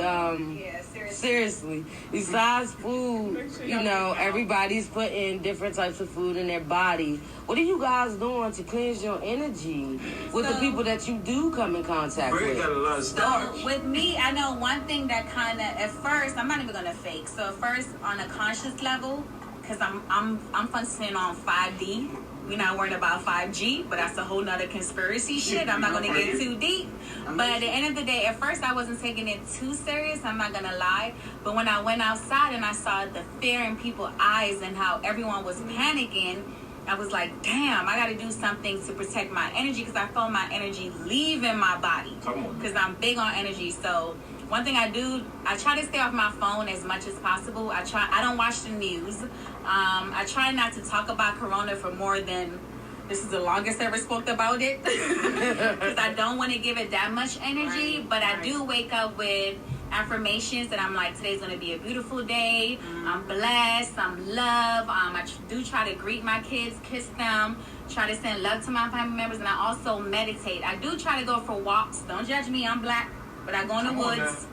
Yeah, seriously.
besides food, you know, everybody's putting different types of food in their body. What are you guys doing to cleanse your energy with the
So-
people that you do come in contact
Bread got a
with?
lot of starch.
So with me, I know one thing that kind of at first I'm not even gonna fake. So at first on a conscious level, because I'm functioning on 5D. We're not worried about 5G, but that's a whole nother conspiracy shit. I'm not gonna get too deep. But at the end of the day, at first I wasn't taking it too serious. I'm not gonna lie. But when I went outside and I saw the fear in people's eyes and how everyone was panicking, I was like, damn, I gotta do something to protect my energy because I felt my energy leaving my body.
Come on.
Because I'm big on energy. So one thing I do, I try to stay off my phone as much as possible. I don't watch the news. I try not to talk about Corona for more than, this is the longest I ever spoke about it. Because I don't want to give it that much energy. But I do wake up with affirmations that I'm like, today's gonna be a beautiful day. I'm blessed. I'm loved. I do try to greet my kids, kiss them, try to send love to my family members, and I also meditate. I do try to go for walks. Don't judge me. I'm black, but I go in the
Come on
woods.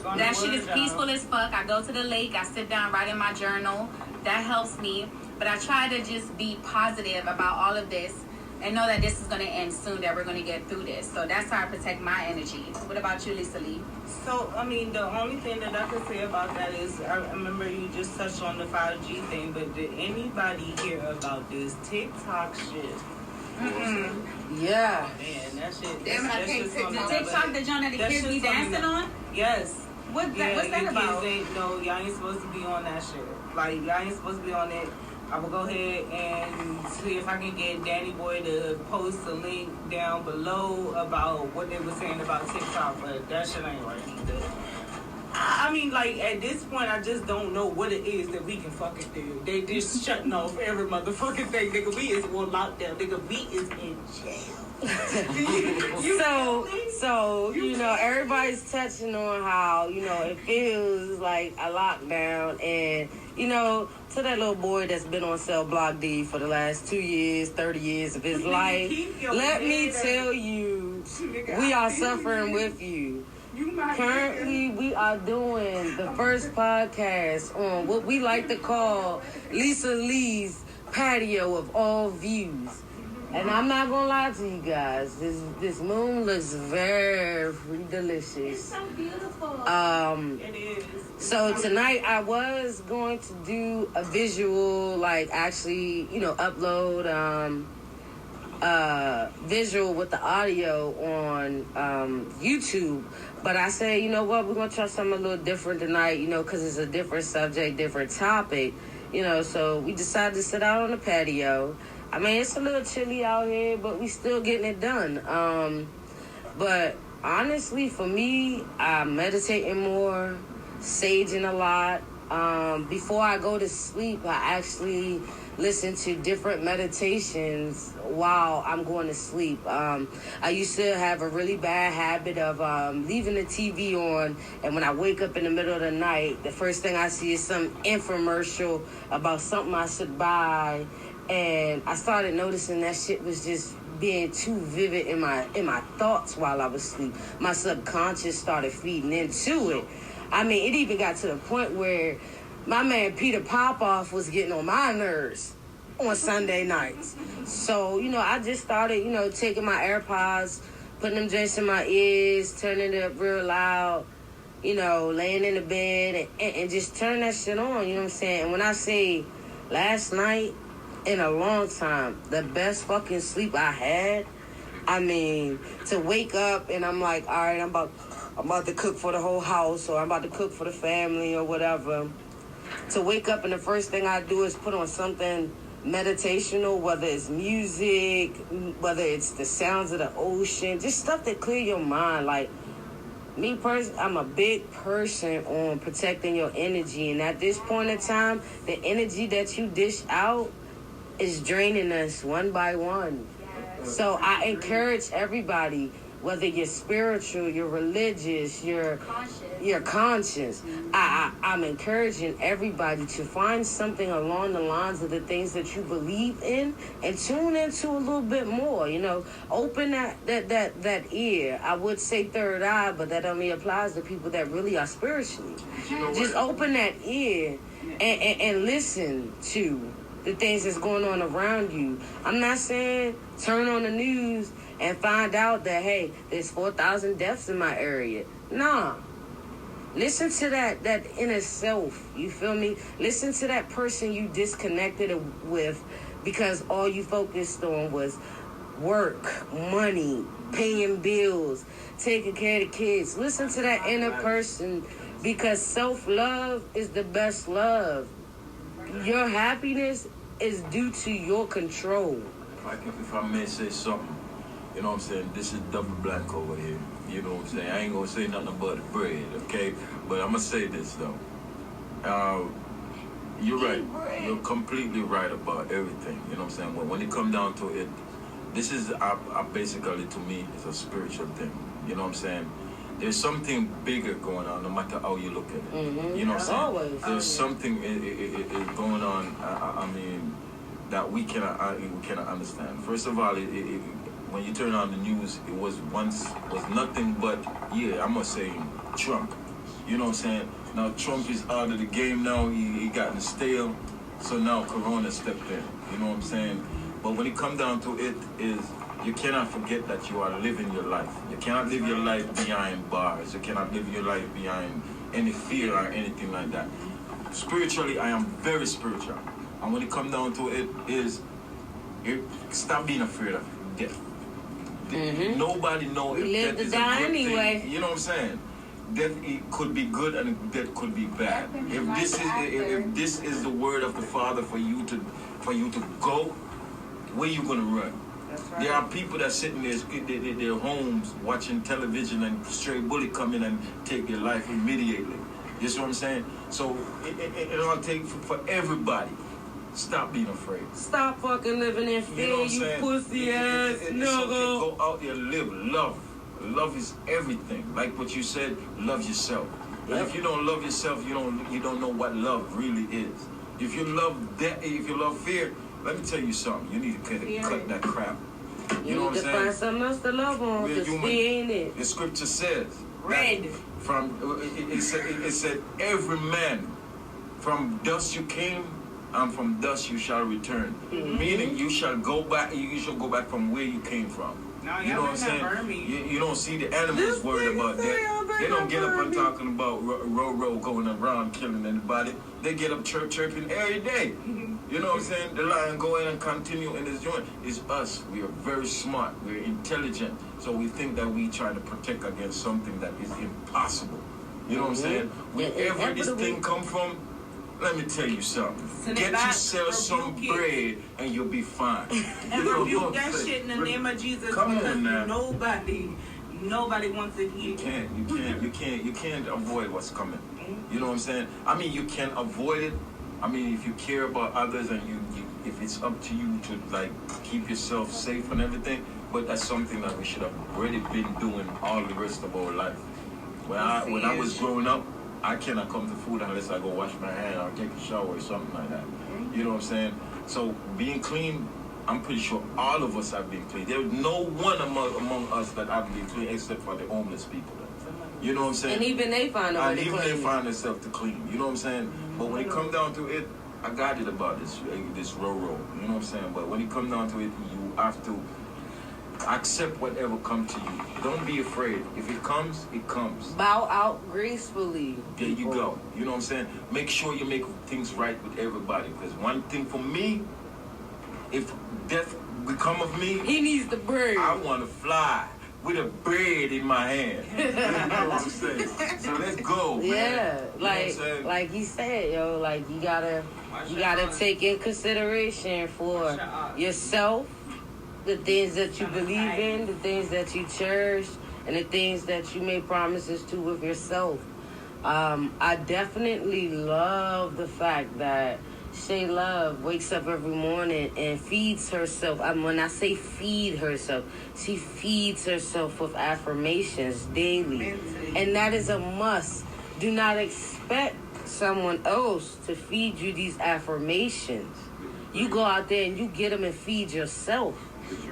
now.
That shit is peaceful as fuck. I go to the lake. I sit down, write in my journal. That helps me. But I try to just be positive about all of this and know that this is going to end soon, that we're going to get through this. So that's how I protect my energy. What about you, Lisa Lee?
So, I mean, the only thing that I could say about that is, I remember you just touched on the 5G thing, but did anybody hear about this TikTok shit?
Yeah.
Man, that shit.
Damn, I
that
can't
shit's
take
on
The
no
the-
TikTok, the joint that the
That
kids be
shit's on
dancing
the-
on?
Yes.
What's
Yeah,
that
your
about?
kids ain't, no, y'all ain't supposed to be on that shit. Like, y'all ain't supposed to be on it. I will go ahead and see if I can get Danny Boy to post a link down below about what they were saying about TikTok, but that shit ain't right either. I mean, like, at this point, I just don't know what it is that we can fucking do. They just shutting off every motherfucking thing. Nigga, we is on lockdown. Nigga, we is in jail.
So you know, everybody's touching on how, you know, it feels like a lockdown, and you know, to that little boy that's been on cell block D for the last 2 years, 30 years of his life, let me tell you, we are suffering with you. Currently, we are doing the first podcast on what we like to call Lisa Lee's patio of all views. And I'm not gonna lie to you guys, this moon looks very delicious.
It's so beautiful.
It is.
So tonight I was going to do a visual, like actually, you know, upload visual with the audio on YouTube. But I said, you know what, we're gonna try something a little different tonight, you know, because it's a different subject, different topic, you know. So we decided to sit out on the patio. I mean, it's a little chilly out here, but we still getting it done. But honestly, for me, I'm meditating more, saging a lot. Before I go to sleep, I actually listen to different meditations while I'm going to sleep. I used to have a really bad habit of leaving the TV on, and when I wake up in the middle of the night, the first thing I see is some infomercial about something I should buy. And I started noticing that shit was just being too vivid in my thoughts while I was asleep. My subconscious started feeding into it. I mean, it even got to the point where my man Peter Popoff was getting on my nerves on Sunday nights. So, you know, I just started, you know, taking my AirPods, putting them joints in my ears, turning it up real loud, you know, laying in the bed and just turning that shit on, you know what I'm saying? And when I say last night, in a long time, the best fucking sleep I had, I mean, to wake up and I'm like, all right, I'm about to cook for the whole house, or I'm about to cook for the family or whatever. To wake up and the first thing I do is put on something meditational, whether it's music, whether it's the sounds of the ocean, just stuff that clear your mind. Like, me personally, I'm a big person on protecting your energy, and at this point in time, the energy that you dish out is draining us one by one. So I encourage everybody, whether you're spiritual, you're religious, you're conscious. I'm encouraging everybody to find something along the lines of the things that you believe in and tune into a little bit more. You know, open that ear. I would say third eye, but that only applies to people that really are spiritually. Just open that ear and listen to the things that's going on around you. I'm not saying turn on the news and find out that, hey, there's 4,000 deaths in my area. Nah. Listen to that inner self. You feel me? Listen to that person you disconnected with because all you focused on was work, money, paying bills, taking care of the kids. Listen to that inner person because self-love is the best love. Your happiness is due to your control.
If I may say something, you know what I'm saying? This is double black over here. You know what I'm saying? I ain't gonna say nothing but the bread, okay? But I'm gonna say this though. You're right. You're completely right about everything. You know what I'm saying? When it comes down to it, this is basically to me is a spiritual thing. You know what I'm saying? There's something bigger going on, no matter how you look at it.
Mm-hmm.
You know what I'm saying?
Always.
There's something going on. I mean, that we cannot understand. First of all, when you turn on the news, it was nothing but I'm gonna say Trump. You know what I'm saying? Now Trump is out of the game now. He gotten stale, so now Corona stepped in. You know what I'm saying? But when it comes down to it, is you cannot forget that you are living your life. You cannot live your life behind bars. You cannot live your life behind any fear or anything like that. Spiritually, I am very spiritual. And when it comes down to it, stop being afraid of death. Mm-hmm. Nobody knows if
live
death
to
is
die
a good
anyway.
thing. You know what I'm saying? Death it could be good and death could be bad. If this is the word of the Father for you to go, where you gonna run? Right. There are people that sit in their homes watching television and stray bullet come in and take their life immediately.
You see what I'm saying? So it'll take for everybody. Stop being afraid.
Stop fucking living in fear,
You know what I'm
you
saying?
pussy ass
It's okay.
nigga.
Go out there, live, love. Love is everything. Like what you said, love yourself. And if you don't love yourself, you don't know what love really is. If you love fear, let me tell you something. You need to cut that crap. You know what I'm
need to
saying?
find something else to love on, because fear ain't it.
The scripture says,
Red.
it said, every man, from dust you came, and from dust you shall return. Meaning you shall go back from where you came from.
No,
You know what I'm saying? You don't see the animals worried about that. They don't get up and talking about row going around killing anybody. They get up chirping every day. You know what I'm saying? The lion go in and continue in his joint. It's us. We are very smart. We're intelligent. So we think that we try to protect against something that is impossible. You know what I'm saying? Wherever this thing come from, let me tell you something.
Send it
Get
back,
yourself some
rebuke it.
bread and you'll be fine.
And
You know
rebuke
what
that
I'm saying?
shit in the name of Jesus,
Come on
because
now.
nobody wants to hear.
You can't avoid what's coming. You know what I'm saying? I mean, you can avoid it. I mean, if you care about others and if it's up to you to like keep yourself safe and everything, but that's something that we should have already been doing all the rest of our life. When I was growing up, I cannot come to food unless I go wash my hand or take a shower or something like that. You know what I'm saying? So being clean, I'm pretty sure all of us have been clean. There's no one among us that haven't been clean except for the homeless people. You know what I'm saying?
And even they find a way to
even
clean.
they find themselves to clean. You know what I'm saying? But when it comes down to it, I got it about this row. You know what I'm saying? But when it comes down to it, you have to accept whatever comes to you. Don't be afraid. If it comes, it comes.
Bow out gracefully.
There you go. You know what I'm saying? Make sure you make things right with everybody. Because one thing for me, if death become of me,
He needs the bird.
I want to fly with a bird in my hand. You know what I'm saying? So let's go, man.
Yeah,
You know what I'm saying?
like he said, yo, like you gotta take in consideration for yourself, the things that you believe in, the things that you cherish, and the things that you make promises to with yourself. I definitely love the fact that Shay Love wakes up every morning and feeds herself. When I say feed herself, she feeds herself with affirmations daily. And that is a must. Do not expect someone else to feed you these affirmations. You go out there and you get them and feed yourself.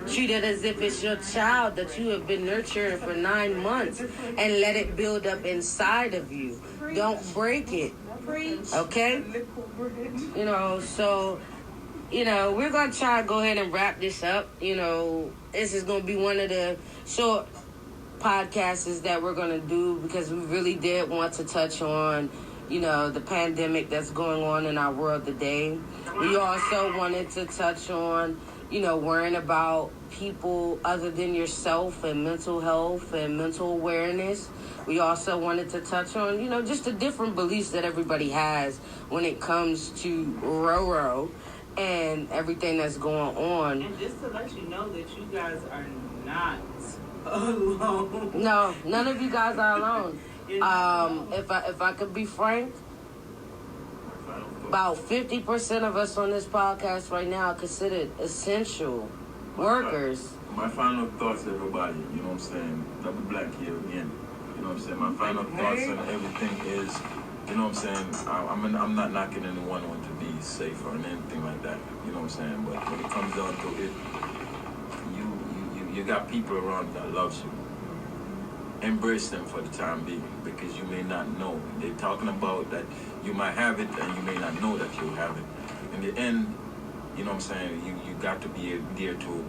Treat it as if it's your child that you have been nurturing for 9 months and let it build up inside of you. Don't break it. Okay? You know, so, you know, we're going to try to go ahead and wrap this up. You know, this is going to be one of the short podcasts that we're going to do because we really did want to touch on, you know, the pandemic that's going on in our world today. We also wanted to touch on, you know, worrying about people other than yourself and mental health and mental awareness. We also wanted to touch on, you know, just the different beliefs that everybody has when it comes to Roro and everything that's going on.
And just to let you know that you guys are not alone.
No, none of you guys are alone. If I could be frank, about 50% of us on this podcast right now are considered essential workers.
My final thoughts, everybody, you know what I'm saying? Double black here again. You know what I'm saying? My final thoughts on everything is, you know what I'm saying? I'm not knocking anyone to be safe or anything like that. You know what I'm saying? But when it comes down to it, you got people around that loves you. Embrace them for the time being because you may not know. They're talking about that you might have it and you may not know that you have it. In the end, you know what I'm saying? You got to be there to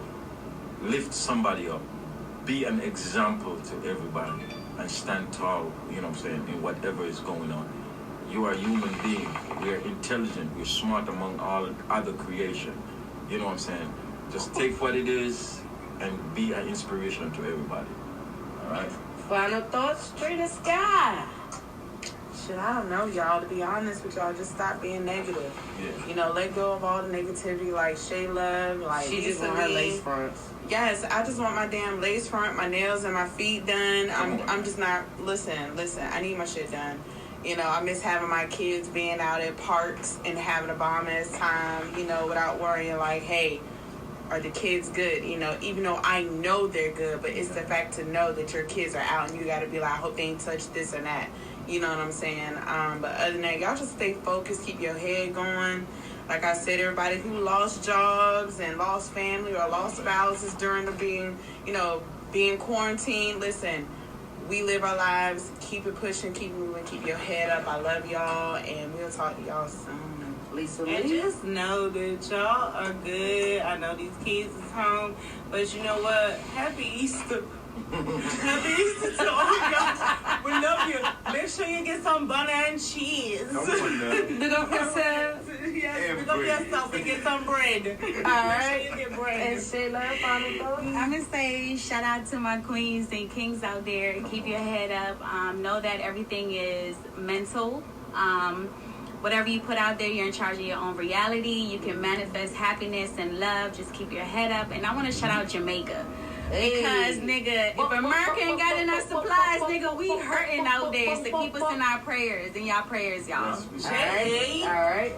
lift somebody up. Be an example to everybody and stand tall, you know what I'm saying, in whatever is going on. You are a human being. We are intelligent. We're smart among all other creation. You know what I'm saying? Just take what it is and be an inspiration to everybody. All right?
Final thoughts, straight to sky.
Shit, I don't know, y'all. To be honest with y'all, just stop being negative.
Yeah.
You know, let go of all the negativity, like Shay Love, like
She just want her lace fronts.
Yes, I just want my damn lace front, my nails, and my feet done. I'm just not. Listen. I need my shit done. You know, I miss having my kids being out at parks and having a bomb-ass time, you know, without worrying like, hey, are the kids good? You know, even though I know they're good, but it's the fact to know that your kids are out and you got to be like, I hope they ain't touched this or that. You know what I'm saying? But other than that, y'all just stay focused, keep your head going. Like I said, everybody who lost jobs and lost family or lost spouses during the being quarantined, listen, we live our lives. Keep it pushing, keep moving, keep your head up. I love y'all, and we'll talk to y'all soon.
Lisa
And
Lee.
just know that y'all are good. I know these kids is home, but you know what? Happy Easter. Happy Easter to all y'all. We love you. Make sure you get some butter and cheese.
Come on now.
Look up yourself.
Yes, pick up yourself and get some bread.
All right.
Make sure you get bread.
And Sheila, final thoughts?
I'm gonna say shout out to my queens and kings out there. Keep your head up. Know that everything is mental. Whatever you put out there, you're in charge of your own reality. You can manifest happiness and love. Just keep your head up. And I want to shout out Jamaica. Because, nigga, if America ain't got enough supplies, nigga, we hurting out there. So keep us in our prayers. In y'all prayers, y'all.
All right.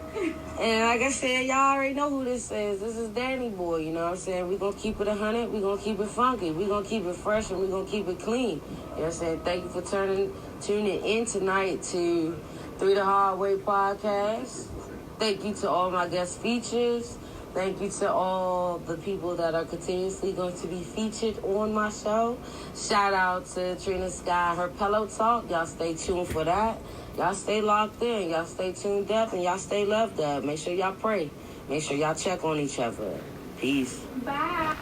And like I said, y'all already know who this is. This is Danny Boy, you know what I'm saying? We're going to keep it 100. We're going to keep it funky. We're going to keep it fresh, and we're going to keep it clean. You know what I'm saying? Thank you for tuning in tonight to 3 The Hard Way podcast. Thank you to all my guest features. Thank you to all the people that are continuously going to be featured on my show. Shout out to Trina Sky, her Pillow Talk. Y'all stay tuned for that. Y'all stay locked in. Y'all stay tuned up, and y'all stay loved up. Make sure y'all pray. Make sure y'all check on each other. Peace.
Bye.